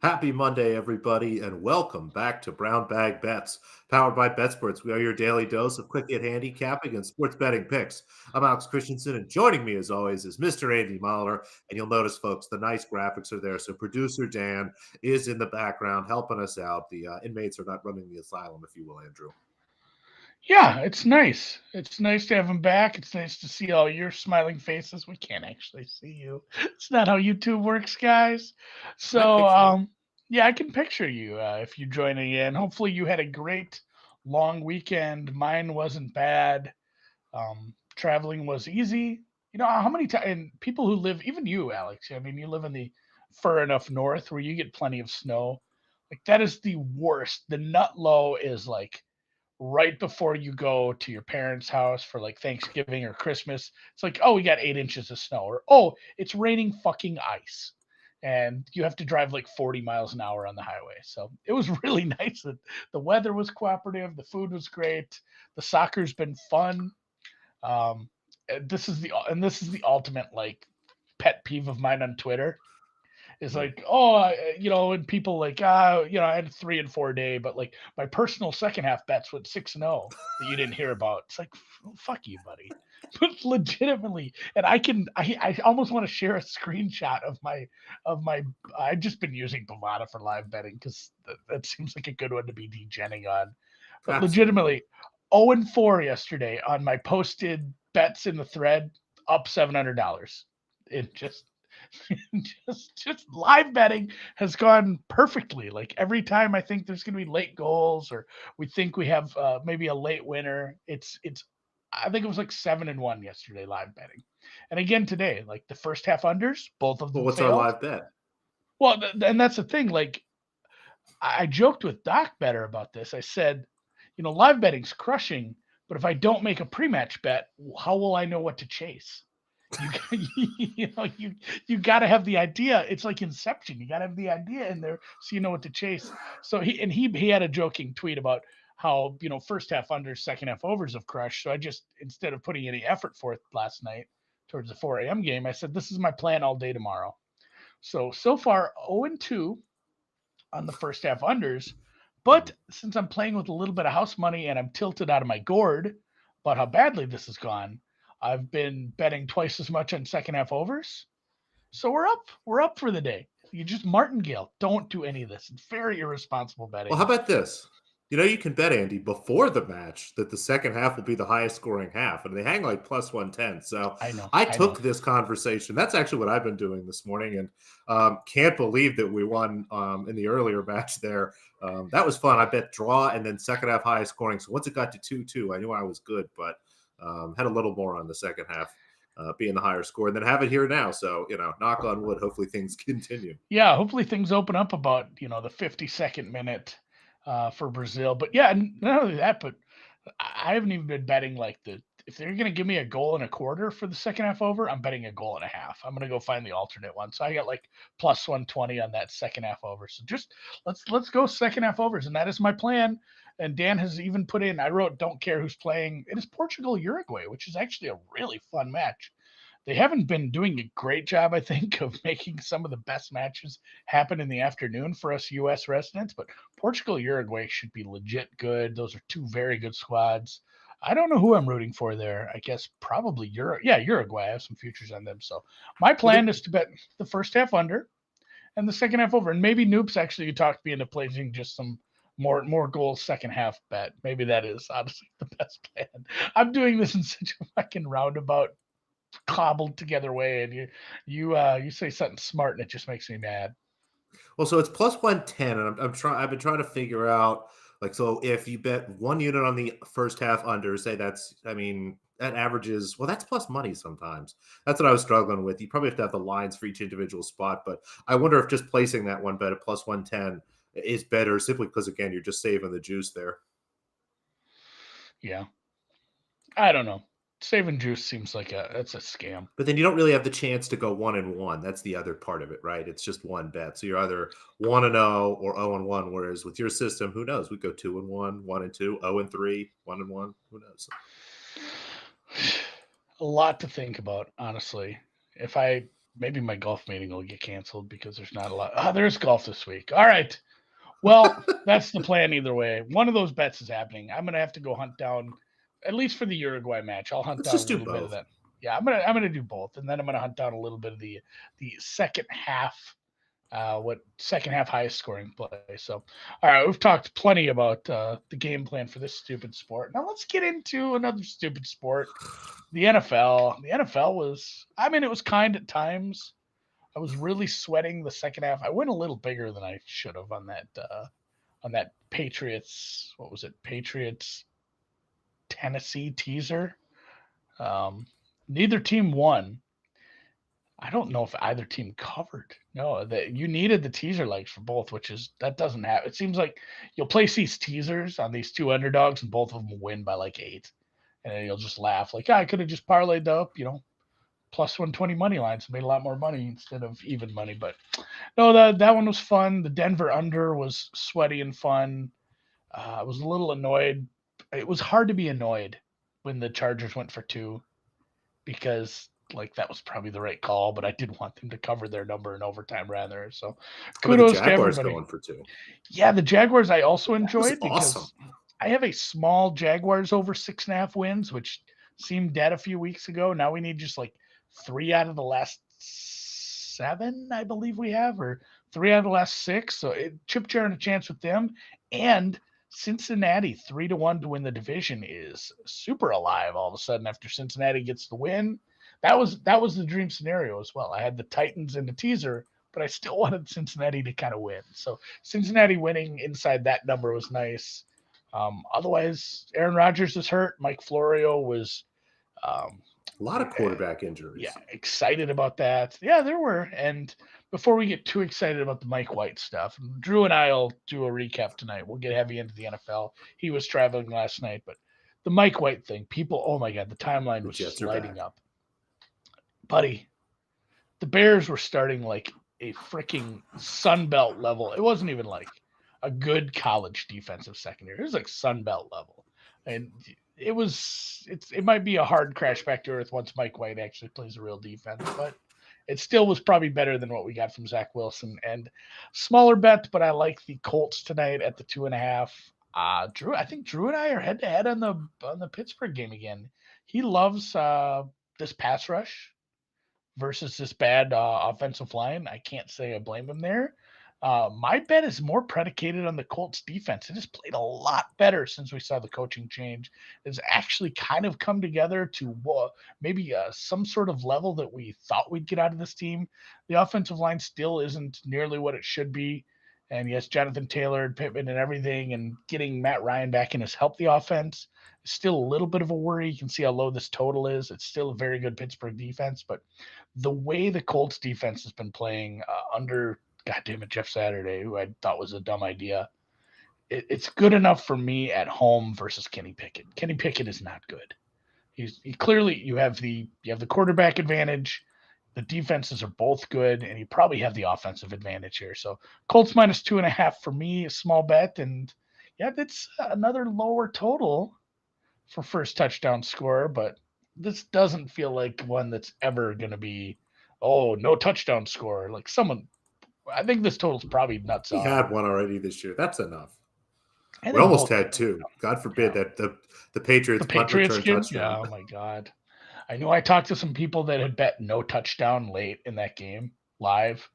Happy Monday, everybody, and welcome back to Brown Bag Bets, powered by BetSports. We are your daily dose of quick hit handicapping and sports betting picks. I'm Alex Christensen, and joining me, as always, is Mr. Andy Mahler. And you'll notice, folks, the nice graphics are there. So producer Dan is in the background helping us out. The inmates are not running the asylum, if you will, Andrew. Yeah, it's nice. It's nice to have him back. It's nice to see all your smiling faces. We can't actually see you. It's not how YouTube works, guys. I So, picture you. yeah, I can picture you if you're joining in. Hopefully, you had a great long weekend. Mine wasn't bad. Traveling was easy. You know how many times and people who live, even you, Alex. I mean, you live in the far enough north where you get plenty of snow. Like that is the worst. The nut low is like right before you go to your parents' house for like Thanksgiving or Christmas. It's like, oh, we got 8 inches of snow, or oh, it's raining fucking ice. And you have to drive like 40 miles an hour on the highway. So it was really nice that the weather was cooperative, the food was great, the soccer's been fun. This is the ultimate like pet peeve of mine on Twitter is Mm. like, oh, and people like, I had a 3 and 4 day, but like my personal second half bets went 6-0 that you didn't hear about. It's like, fuck you, buddy. But legitimately, and I almost want to share a screenshot of my. I've just been using Bovada for live betting because that seems like a good one to be degenning on. But Absolutely. legitimately, 0-4 yesterday on my posted bets in the thread, up $700. It just live betting has gone perfectly. Like every time I think there's going to be late goals or we think we have maybe a late winner, it's I think it was like 7-1 yesterday live betting, and again today like the first half unders, both of Well, them what's our failed. live bet? Well, and that's the thing. Like I joked with Doc better about this. I said, live betting's crushing, but if I don't make a pre-match bet, how will I know what to chase? You you got to have the idea. It's like Inception. You got to have the idea in there so you know what to chase. So he had a joking tweet about how first half unders, second half overs have crushed. So I just instead of putting any effort forth last night towards the 4 a.m. game, I said this is my plan all day tomorrow. So far 0-2 on the first half unders. But Mm. since I'm playing with a little bit of house money and I'm tilted out of my gourd about how badly this has gone, I've been betting twice as much on second half overs. So we're up. We're up for the day. You just martingale. Don't do any of this. It's very irresponsible Well, how betting. about this? You can bet, Andy, before the match that the second half will be the highest scoring half, and they hang like plus 110. So I know. I I know. took this conversation. That's actually what I've been doing this morning, and can't believe that we won in the earlier match there. That was fun. I Yeah. bet draw and then second half highest scoring. So once it got to 2-2, I knew I was good, but had a little more on the second half. Being the higher score, and then have it here now. So, knock on wood, hopefully things continue. Yeah. Hopefully things open up about the 52nd minute for Brazil. But yeah, not only that, but I haven't even been betting like the if they're gonna give me a goal and a quarter for the second half over, I'm betting a goal and a half. I'm gonna go find the alternate one. So I got like plus 120 on that second half over. So just let's go second half overs, and that is my plan. And Dan has even put in. I wrote, "Don't care who's playing." It is Portugal Uruguay, which is actually a really fun match. They haven't been doing a great job, I think, of making some of the best matches happen in the afternoon for us U.S. residents. But Portugal Uruguay should be legit good. Those are two very good squads. I don't know who I'm rooting for there. I guess probably Uruguay. I have some futures on them. So my Well, plan is to bet the first half under and the second half over. And maybe Noops actually talked me into placing just some more goals second half bet. Maybe that is honestly the best plan. I'm doing this in such a fucking roundabout cobbled together way, and you say something smart, and it just makes me mad. so it's plus 110, and I'm trying. I've been trying to figure out, like, so if you bet one unit on the first half under, say that's, I mean, that averages, well, that's plus money sometimes. That's what I was struggling with. You probably have to have the lines for each individual spot, but I wonder if just placing that one bet at plus 110 is better simply because, again, you're just saving the juice there. Yeah, I don't know. Saving juice seems like that's a scam. But then you don't really have the chance to go 1-1. That's the other part of it, right? It's just one bet. So you're either 1-0 or 0-1. Whereas with your system, who knows? We go 2-1, 1-2, 0-3, 1-1. Who knows? A lot to think about, honestly. If I maybe my golf meeting will get canceled because there's not a lot. There's golf this week. All right. Well, that's the plan either way. One of those bets is happening. I'm gonna have to go hunt down, at least for the Uruguay match. I'll hunt Let's down a just do little bit of both. that. Yeah, I'm gonna do both, and then I'm gonna hunt down a little bit of the second half. What second half highest scoring play? So, all right, we've talked plenty about the game plan for this stupid sport. Now let's get into another stupid sport, the NFL. The NFL was, I mean, it was kind at times. I was really sweating the second half. I went a little bigger than I should have on that Patriots. What was it? Patriots Tennessee teaser. Um, Neither team won. I don't know if either team covered. No, that you needed the teaser legs for both, which is that doesn't happen. It seems like you'll place these teasers on these two underdogs, and both of them will win by like 8, and then you'll just laugh like, I could have just parlayed up, plus 120 money lines, made a lot more money instead of even money. But no, that one was fun. The Denver under was sweaty and fun. I was a little annoyed. It was hard to be annoyed when the Chargers went for 2 because like that was probably the right call, but I did want them to cover their number in overtime rather. So How about the kudos to Jaguars everybody. going for 2? Yeah, the Jaguars I also That was enjoyed awesome. because I have a small Jaguars over 6.5 wins, which seemed dead a few weeks ago. Now we need just like 3 out of the last 7, I believe we have, or 3 out of the last 6. So Chip Jarrett a chance with them, and Cincinnati 3-1 to win the division is super alive all of a sudden after Cincinnati gets the win. That was the dream scenario as well. I had the Titans in the teaser, but I still wanted Cincinnati to kind of win. So Cincinnati winning inside that number was nice. Otherwise, Aaron Rodgers is hurt. Mike Florio was um, A lot of quarterback injuries. yeah, excited about that. Yeah, there were. And before we get too excited about the Mike White stuff, Drew and I'll do a recap tonight. We'll get heavy into the NFL. He was traveling last night, but the Mike White thing, people, oh my God, the timeline The was just Jets are lighting back. up. Buddy, the Bears were starting like a freaking Sunbelt level. It wasn't even like a good college defensive secondary. It was like Sunbelt level. And it might be a hard crash back to earth once Mike White actually plays a real defense, but it still was probably better than what we got from Zach Wilson. And smaller bet, but I like the Colts tonight at the 2.5. Drew, I think Drew and I are head to head on the Pittsburgh game again. He loves this pass rush versus this bad offensive line. I can't say I blame him there. My bet is more predicated on the Colts defense. It has played a lot better since we saw the coaching change. It's actually kind of come together to maybe some sort of level that we thought we'd get out of this team. The offensive line still isn't nearly what it should be. And yes, Jonathan Taylor and Pittman and everything, and getting Matt Ryan back in has helped the offense. It's still a little bit of a worry. You can see how low this total is. It's still a very good Pittsburgh defense, but the way the Colts defense has been playing under, goddamn it, Jeff Saturday, who I thought was a dumb idea, it's good enough for me at home versus Kenny Pickett. Kenny Pickett is not good. He clearly you have the quarterback advantage. The defenses are both good, and you probably have the offensive advantage here. So Colts minus 2.5 for me, a small bet, and yeah, that's another lower total for first touchdown scorer, but this doesn't feel like one that's ever going to be, oh, no touchdown score. Like someone, I think this total's probably nuts We off. had one already this year. That's enough. I We think almost both had 2. God forbid yeah. that the Patriots The punt Patriots return kid, touchdown. yeah. Oh my God, I know. I talked to some people that had bet no touchdown late in that game live,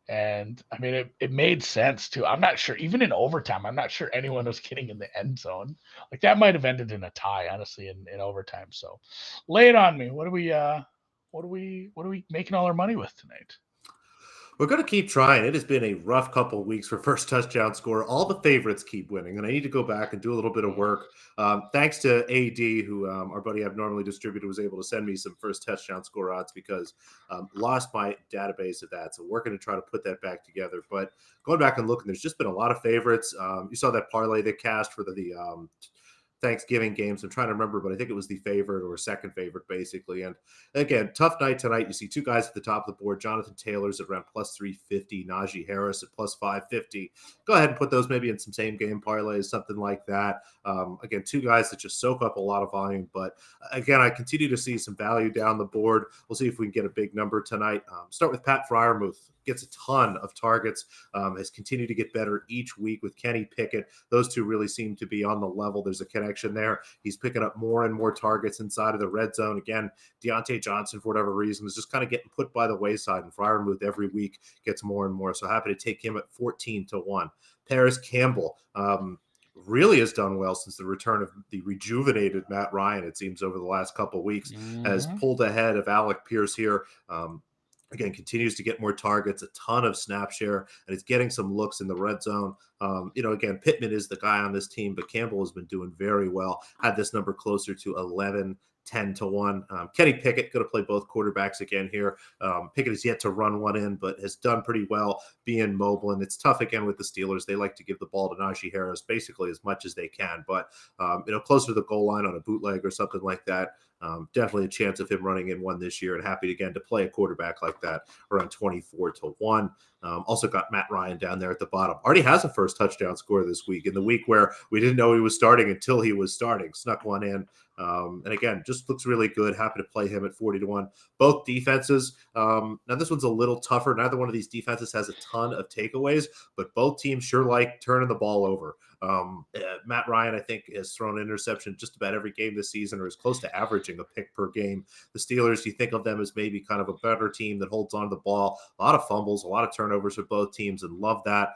and I mean it made sense too. I'm not sure, even in overtime, I'm not sure anyone was getting in the end zone. Like that might have ended in a tie, honestly, in overtime. So lay it on me. What are we making all our money with tonight? We're going to keep trying. It has been a rough couple of weeks for first touchdown score. All the favorites keep winning, and I need to go back and do a little bit of work. Thanks to AD, who our buddy I've normally distributed, was able to send me some first touchdown score odds because lost my database of that. So we're going to try to put that back together. But going back and looking, there's just been a lot of favorites. You saw that parlay they cast for the Thanksgiving games. I'm trying to remember, but I think it was the favorite or second favorite, basically. And again, tough night tonight. You see two guys at the top of the board. Jonathan Taylor's at around plus 350, Najee Harris at plus 550. Go ahead and put those maybe in some same game parlays, something like that. Again, two guys that just soak up a lot of volume. But again, I continue to see some value down the board. We'll see if we can get a big number tonight. Start with Pat Freiermuth. Gets a ton of targets, has continued to get better each week with Kenny Pickett. Those two really seem to be on the level. There's a connection there. He's picking up more and more targets inside of the red zone. Again, Deontay Johnson, for whatever reason, is just kind of getting put by the wayside, and Freiermuth every week gets more and more. So happy to take him at 14-1. Paris Campbell, really has done well since the return of the rejuvenated Matt Ryan, it seems, over the last couple of weeks, has pulled ahead of Alec Pierce here. Again, continues to get more targets, a ton of snap share, and it's getting some looks in the red zone. Again, Pittman is the guy on this team, but Campbell has been doing very well. Had this number closer to 11-10-1. Kenny Pickett going to play both quarterbacks again here. Pickett has yet to run one in, but has done pretty well being mobile. And it's tough again with the Steelers. They like to give the ball to Najee Harris basically as much as they can. But, closer to the goal line on a bootleg or something like that, definitely a chance of him running in one this year, and happy again to play a quarterback like that around 24-1. Also got Matt Ryan down there at the bottom. Already has a first touchdown score this week, in the week where we didn't know he was starting until he was starting. Snuck one in. And again, just looks really good. Happy to play him at 40-1. Both defenses. Now this one's a little tougher. Neither one of these defenses has a ton of takeaways, but both teams sure like turning the ball over. Matt Ryan, I think, has thrown an interception just about every game this season, or is close to averaging a pick per game. The Steelers, you think of them as maybe kind of a better team that holds on to the ball. A lot of fumbles, a lot of turnovers for both teams, and love that,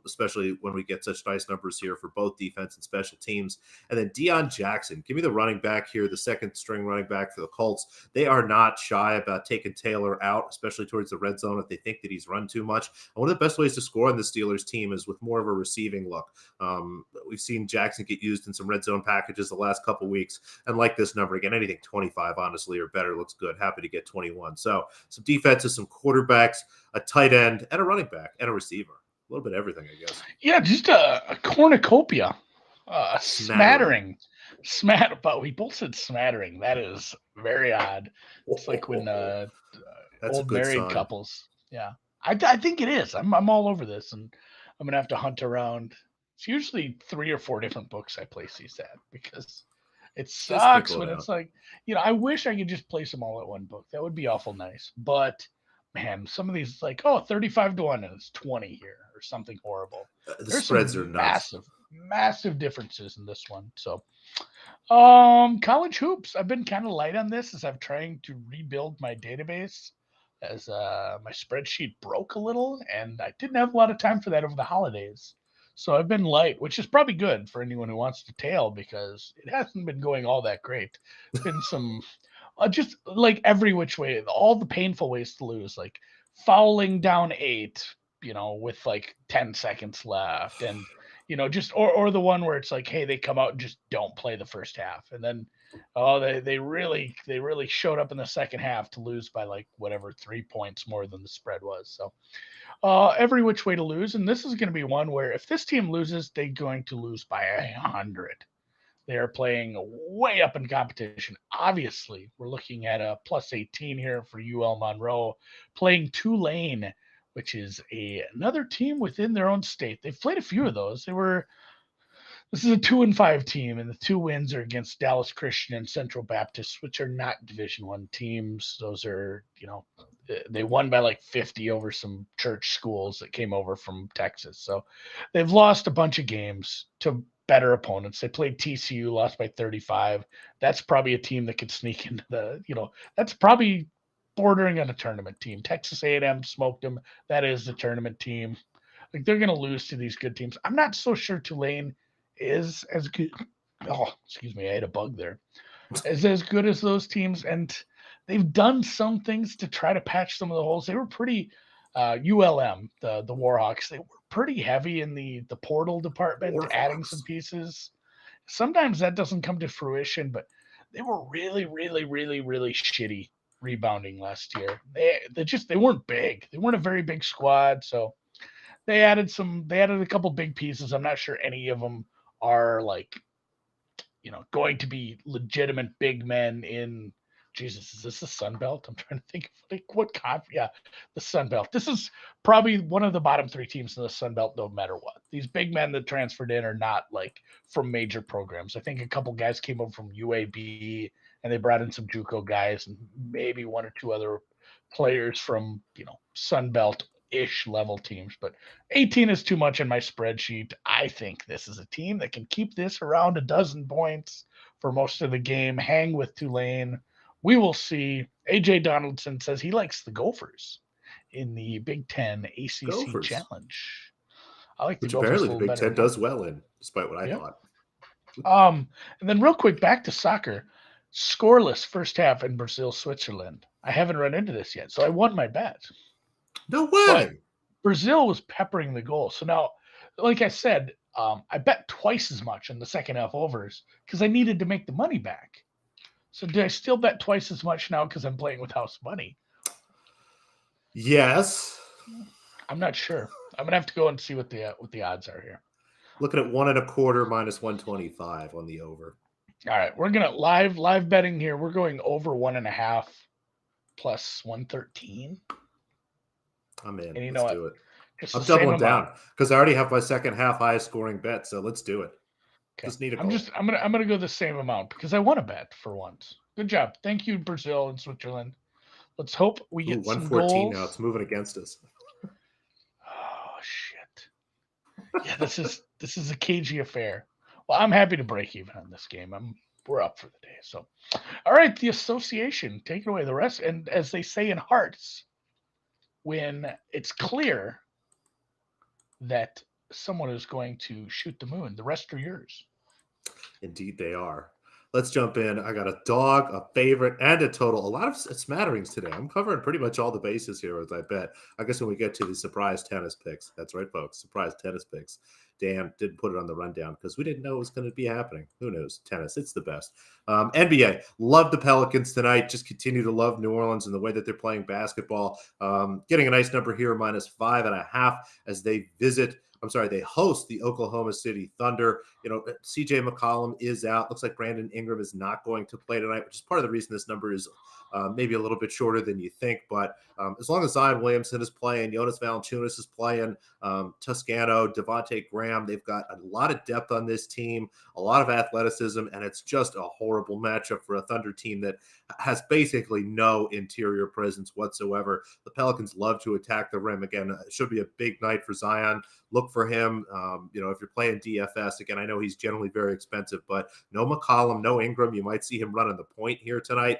especially when we get such nice numbers here for both defense and special teams. And then Deion Jackson, give me the running back here, the second string running back for the Colts. They are not shy about taking Taylor out, especially towards the red zone if they think that he's run too much. And one of the best ways to score on the Steelers team is with more of a receiving look. We've seen Jackson get used in some red zone packages the last couple weeks, and like this number again, anything 25 honestly or better looks good. Happy to get 21. So some defenses, some quarterbacks, a tight end, and a running back, and a receiver. A little bit of everything, I guess. Yeah, just a cornucopia, a smattering. But we both said smattering. That is very odd. It's like when old married sign. Couples. Yeah, I think it is. I'm all over this, and I'm gonna have to hunt around. It's usually 3 or 4 different books I place these at, because it sucks when it's like, I wish I could just place them all at one book. That would be awful nice. But man, some of these like, 35-1 and it's 20 here or something horrible. The spreads are nuts. Massive differences in this one. So college hoops. I've been kind of light on this as I'm trying to rebuild my database, as my spreadsheet broke a little and I didn't have a lot of time for that over the holidays. So I've been light, which is probably good for anyone who wants to tail, because it hasn't been going all that great. It's been some just like every which way, all the painful ways to lose, like fouling down 8, with like 10 seconds left, and just or the one where it's like, hey, they come out and just don't play the first half, and then they really showed up in the second half to lose by like whatever 3 points more than the spread was. So every which way to lose, and this is going to be one where if this team loses, they're going to lose by 100. They are playing way up in competition. Obviously, we're looking at a plus 18 here for UL Monroe, playing Tulane, which is another team within their own state. They've played a few of those. This is a 2-5 team, and the 2 wins are against Dallas Christian and Central Baptist, which are not Division I teams. Those are, they won by like 50 over some church schools that came over from Texas. So they've lost a bunch of games to better opponents. They played TCU, lost by 35. That's probably a team that could sneak into the, that's probably bordering on a tournament team. Texas A&M smoked them. That is the tournament team. Like, they're going to lose to these good teams. I'm not so sure Tulane is as good. Oh, excuse me. I had a bug there. Is as good as those teams. And they've done some things to try to patch some of the holes. They were pretty, ULM, the Warhawks, they were pretty heavy in the portal department, adding some pieces. Sometimes that doesn't come to fruition, but they were really, really, really, really shitty rebounding last year. They weren't big. They weren't a very big squad. So they added a couple big pieces. I'm not sure any of them are like going to be legitimate big men in. Jesus, is this the Sun Belt? I'm trying to think of what conference. Yeah, the Sun Belt. This is probably one of the bottom three teams in the Sun Belt, no matter what. These big men that transferred in are not like from major programs. I think a couple guys came over from UAB, and they brought in some JUCO guys, and maybe one or two other players from Sun Belt ish level teams, but 18 is too much in my spreadsheet. I think this is a team that can keep this around a dozen points for most of the game, hang with Tulane. We will see. AJ Donaldson says he likes the Gophers in the Big Ten ACC Gophers, Challenge. I like the which Gophers apparently a the little Big better Ten than that. does well in, despite what I Yep. thought. And then real quick, back to soccer. Scoreless first half in Brazil, Switzerland. I haven't run into this yet, so I won my bet. No But way. Brazil was peppering the goal. So now, like I said, I bet twice as much in the second half overs because I needed to make the money back. So do I still bet twice as much now because I'm playing with house money? Yes. I'm not sure. I'm gonna have to go and see what the odds are here. Looking at 1.25 minus 125 on the over. All right, we're gonna live betting here. We're going over 1.5 plus 113. I'm in. And you Let's know what? do it. Just I'm the same doubling amount. down because I already have my second half highest scoring bet. So let's do it. Okay. Just need a goal. I'm gonna go the same amount because I want to bet for once. Good job. Thank you, Brazil and Switzerland. Let's hope we get some 114 goals. now. It's moving against us. Oh shit. Yeah, this is a cagey affair. Well, I'm happy to break even on this game. We're up for the day. So all right, the association, take it away. The rest, and as they say in Hearts, when it's clear that someone is going to shoot the moon, the rest are yours. Indeed, they are. Let's jump in. I got a dog, a favorite, and a total. A lot of smatterings today. I'm covering pretty much all the bases here, as I bet. I guess when we get to the surprise tennis picks, that's right, folks. Surprise tennis picks. Dan didn't put it on the rundown because we didn't know it was going to be happening. Who knows? Tennis, it's the best. NBA, love the Pelicans tonight. Just continue to love New Orleans and the way that they're playing basketball. Getting a nice number here, -5.5 as they they host the Oklahoma City Thunder. CJ McCollum is out. Looks like Brandon Ingram is not going to play tonight, which is part of the reason this number is maybe a little bit shorter than you think. But as long as Zion Williamson is playing, Jonas Valanciunas is playing, Toscano, Devontae Graham, they've got a lot of depth on this team, a lot of athleticism, and it's just a horrible matchup for a Thunder team that has basically no interior presence whatsoever. The Pelicans love to attack the rim. Again, it should be a big night for Zion. Look for him. If you're playing DFS, again, I know he's generally very expensive, but no McCollum, no Ingram. You might see him running the point here tonight.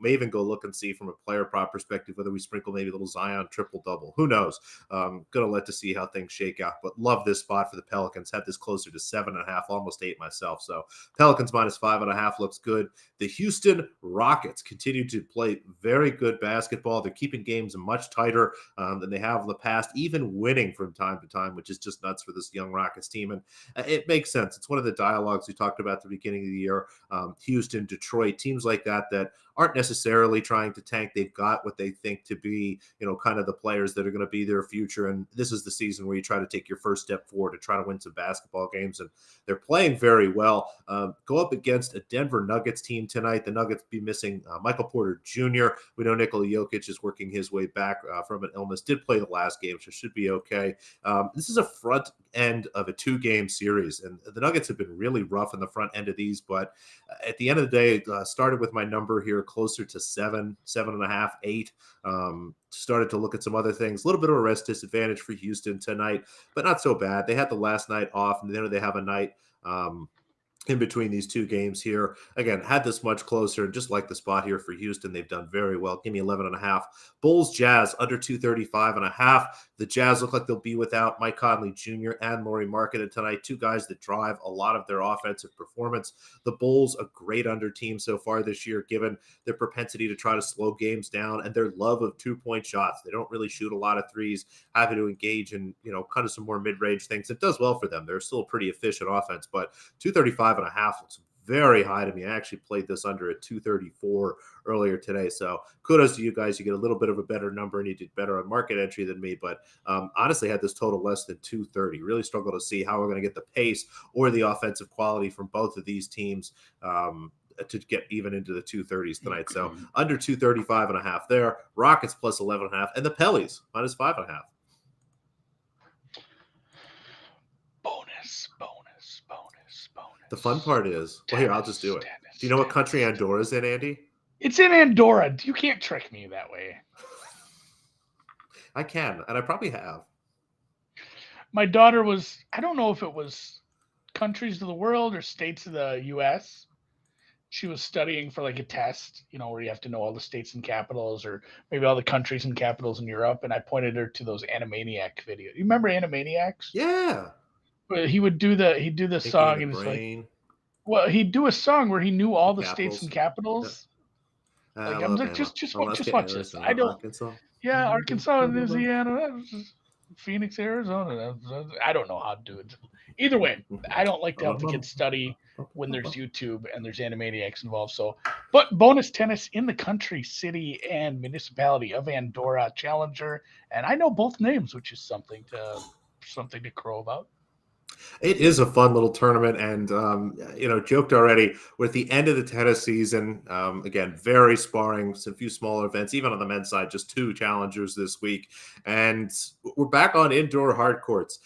May even go look and see from a player prop perspective whether we sprinkle maybe a little Zion triple-double. Who knows? Gonna let to see how things shake out, but love this spot for the Pelicans. Had this closer to 7.5, almost 8 myself. So Pelicans -5.5 looks good. The Houston Rockets continue to play very good basketball. They're keeping games much tighter than they have in the past, even winning from time to time, which is just nuts for this young Rockets team. And it makes sense. It's one of the dialogues we talked about at the beginning of the year. Houston, Detroit, teams like that aren't necessarily trying to tank. They've got what they think to be, kind of the players that are going to be their future. And this is the season where you try to take your first step forward to try to win some basketball games. And they're playing very well. Go up against a Denver Nuggets team tonight. The Nuggets be missing Michael Porter Jr. We know Nikola Jokic is working his way back from an illness. Did play the last game, so should be okay. This is a front end of a 2-game series, and the Nuggets have been really rough in the front end of these, but at the end of the day, started with my number here closer to 7.5, 8. Started to look at some other things. A little bit of a rest disadvantage for Houston tonight, but not so bad. They had the last night off, and then they have a night in between these 2 games here. Again, had this much closer, and just like the spot here for Houston, they've done very well. Give me 11.5. Bulls Jazz under 235.5. The Jazz look like they'll be without Mike Conley Jr. and Lauri Markkanen tonight, 2 guys that drive a lot of their offensive performance. The Bulls, a great under team so far this year, given their propensity to try to slow games down and their love of 2-point shots. They don't really shoot a lot of threes, having to engage in, kind of some more mid-range things. It does well for them. They're still a pretty efficient offense, but 235.5 looks very high to me. I actually played this under at 234 earlier today. So kudos to you guys. You get a little bit of a better number and you did better on market entry than me. But honestly, had this total less than 230. Really struggle to see how we're going to get the pace or the offensive quality from both of these teams. To get even into the 230s tonight. So under 235.5 there. Rockets plus 11.5, and the Pellies minus 5.5. Bonus. The fun part is, well, here, I'll just do it. Do you know what country Andorra's in, Andy? It's in Andorra. You can't trick me that way. I can, and I probably have. My daughter was, I don't know if it was countries of the world or states of the U.S. She was studying for like a test, where you have to know all the states and capitals, or maybe all the countries and capitals in Europe. And I pointed her to those Animaniac videos. You remember Animaniacs? Yeah. But he'd do the song, and it's like, well, he'd do a song where he knew all the states and capitals. Yeah. Like, I'm like, just watch this. I don't. Arkansas. Yeah, Arkansas, Louisiana, Phoenix, Arizona. I don't know how to do it. Either way, I don't like to have the kids study when there's YouTube and there's Animaniacs involved. So, but bonus tennis in the country, city, and municipality of Andorra, Challenger, and I know both names, which is something to crow about. It is a fun little tournament, and joked already. We're at the end of the tennis season. Again, very sparring. Some few smaller events, even on the men's side, just 2 challengers this week, and we're back on indoor hard courts.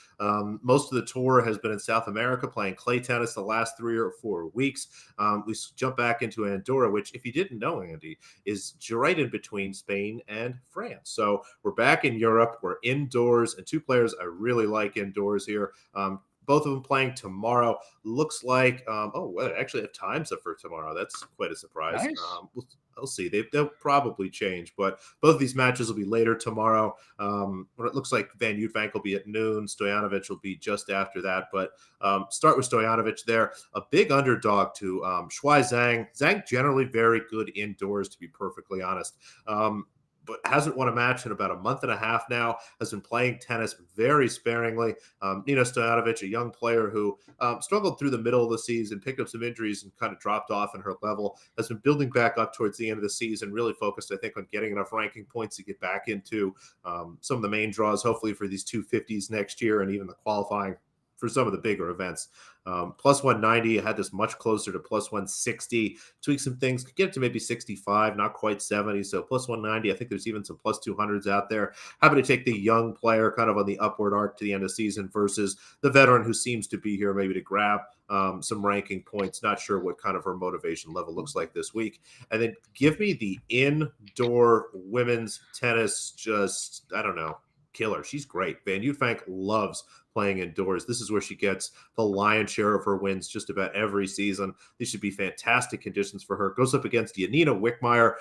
Most of the tour has been in South America playing clay tennis the last 3 or 4 weeks. We jump back into Andorra, which, if you didn't know, Andy, is right in between Spain and France. So we're back in Europe. We're indoors, and 2 players I really like indoors here. Both of them playing tomorrow. Looks like, I actually have times up for tomorrow. That's quite a surprise. Nice. We'll see. They'll probably change, but both of these matches will be later tomorrow. It looks like Van Uytvanck will be at noon. Stojanovic will be just after that. But start with Stojanovic there. A big underdog to Shuai Zhang. Zhang generally very good indoors, to be perfectly honest. But hasn't won a match in about a month and a half now, has been playing tennis very sparingly. Nina Stojanovic, a young player who struggled through the middle of the season, picked up some injuries and kind of dropped off in her level, has been building back up towards the end of the season, really focused, I think, on getting enough ranking points to get back into some of the main draws, hopefully for these 250s next year and even the qualifying for some of the bigger events. Plus 190, I had this much closer to plus 160. Tweak some things, could get it to maybe 65, not quite 70. So plus 190, I think there's even some plus 200s out there. Happy to take the young player kind of on the upward arc to the end of the season versus the veteran who seems to be here maybe to grab some ranking points. Not sure what kind of her motivation level looks like this week. And then give me the indoor women's tennis, just, I don't know, killer. She's great. Van Uytvanck loves playing indoors. This is where she gets the lion's share of her wins just about every season. These should be fantastic conditions for her. Goes up against Janina Wickmeyer.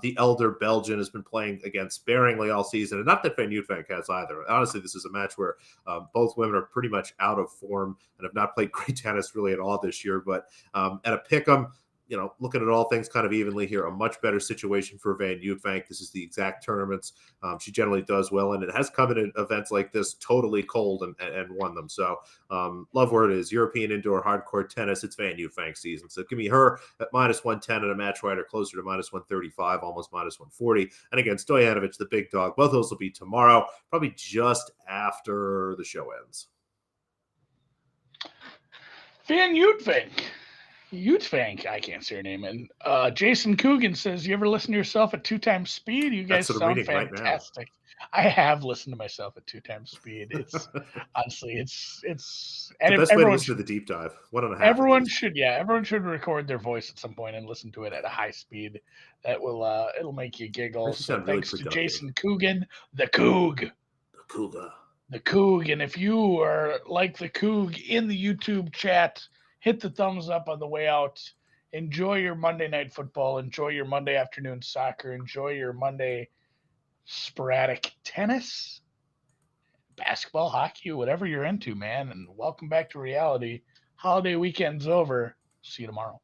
The elder Belgian has been playing again sparingly all season, and not that Van Uytvanck has either. Honestly, this is a match where both women are pretty much out of form and have not played great tennis really at all this year. But at a pick'em, looking at all things kind of evenly here, a much better situation for Van Uytvanck. This is the exact tournaments she generally does well, and it has come in events like this totally cold and won them. So love where it is. European indoor hardcore tennis. It's Van Uytvanck season. So give me her at minus 110 and a match rider closer to minus 135, almost minus 140. And again, Stojanovic, the big dog. Both of those will be tomorrow, probably just after the show ends. Van Uytvanck, I can't say her name. And Jason Coogan says, "You ever listen to yourself at 2 times speed? You guys sound fantastic." Right, I have listened to myself at 2 times speed. It's honestly, it's and the best way to listen to the deep dive. 1.5. Everyone should record their voice at some point and listen to it at a high speed. That will it'll make you giggle. So thanks to Jason Coogan, the Coog. The Coog. And if you are like the Coog in the YouTube chat, hit the thumbs up on the way out. Enjoy your Monday night football. Enjoy your Monday afternoon soccer. Enjoy your Monday sporadic tennis, basketball, hockey, whatever you're into, man. And welcome back to reality. Holiday weekend's over. See you tomorrow.